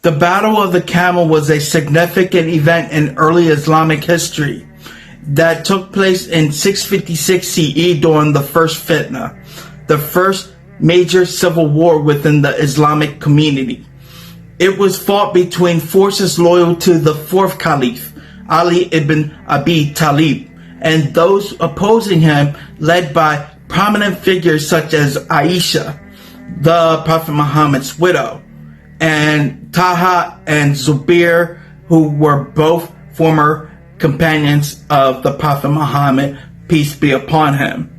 The Battle of the Camel was a significant event in early Islamic history that took place in 656 CE during the First Fitna, the first major civil war within the Islamic community. It was fought between forces loyal to the fourth caliph, Ali ibn Abi Talib, and those opposing him, led by prominent figures such as Aisha, the Prophet Muhammad's widow, and Talha and Zubair, who were both former companions of the Prophet Muhammad, peace be upon him.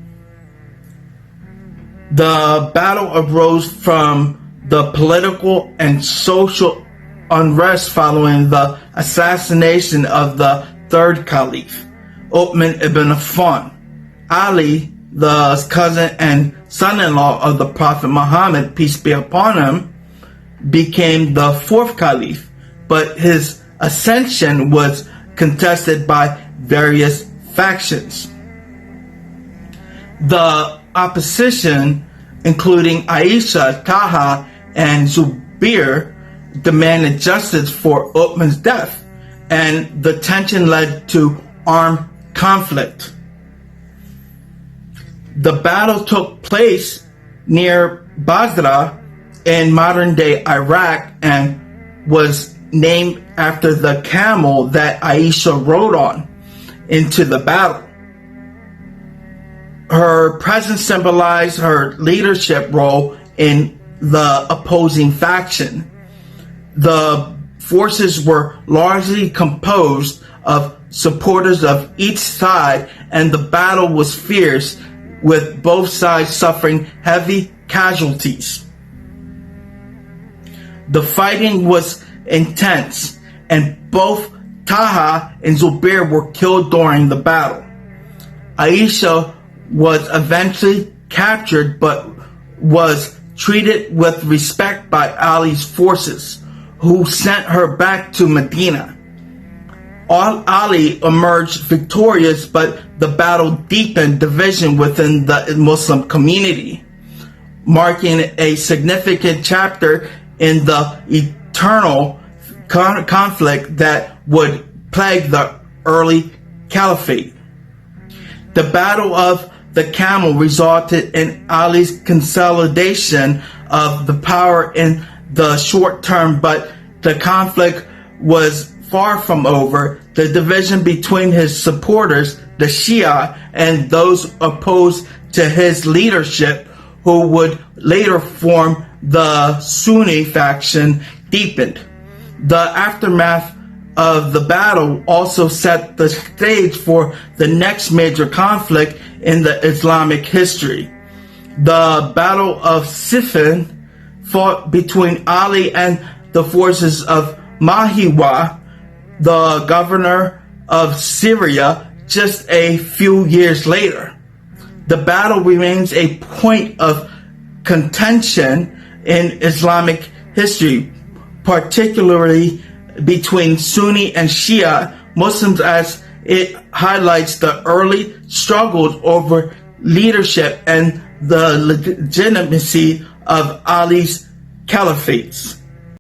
The battle arose from the political and social unrest following the assassination of the third caliph, Uthman ibn Affan. Ali, the cousin and son-in-law of the Prophet Muhammad, peace be upon him, became the fourth caliph, but his ascension was contested by various factions. The opposition, including Aisha, Talha, and Zubair, demanded justice for Uthman's death, and the tension led to armed conflict. The battle took place near Basra in modern-day Iraq and was named after the camel that Aisha rode on into the battle. Her presence symbolized her leadership role in the opposing faction. The forces were largely composed of supporters of each side, and the battle was fierce, with both sides suffering heavy casualties. The fighting was intense, and both Talha and Zubair were killed during the battle. Aisha was eventually captured, but was treated with respect by Ali's forces, who sent her back to Medina. Ali emerged victorious, but the battle deepened division within the Muslim community, marking a significant chapter in the eternal conflict that would plague the early caliphate. The Battle of the Camel resulted in Ali's consolidation of the power in the short term, but the conflict was far from over. The division between his supporters, the Shia, and those opposed to his leadership, who would later form the Sunni faction, deepened. The aftermath of the battle also set the stage for the next major conflict in the Islamic history. The Battle of Siffin, fought between Ali and the forces of Mahiwa, the governor of Syria, just a few years later. The battle remains a point of contention in Islamic history, particularly between Sunni and Shia Muslims, as it highlights the early struggles over leadership and the legitimacy of Ali's caliphates.